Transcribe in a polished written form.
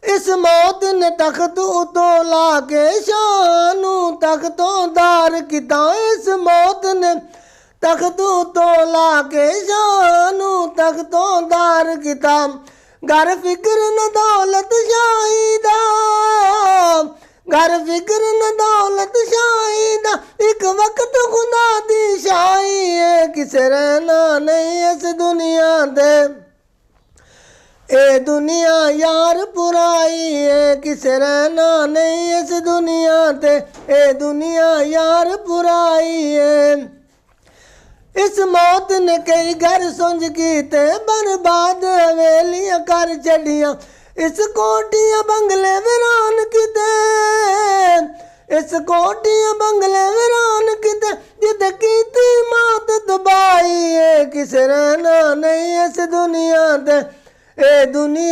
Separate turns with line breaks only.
इस मौत ने तख्त उतों ला के शानू तख्तों दार किता। इस मौत ने तख्त उतों ला के शानू तख्तों दार किता। घर फिक्र न दौलत शाही दा, घर फिक्र न दौलत शाही दा, एक वक्त खुदा दी शाही है। किसे रहना नहीं इस दुनिया दे, ए दुनिया यार पुराई है। किसे रहना नहीं इस दुनिया ते, ए दुनिया यार पुराई है। इस मौत ने कई घर सुंज कीते बर्बाद हवेलियां कर छड़ियां। इस कोटियां बंगले वीरान किते, इस कोटियां बंगले वीरान किते, जिद कीती मौत तबाही है। किसे रहना नहीं इस दुनिया ते, ए दुनिया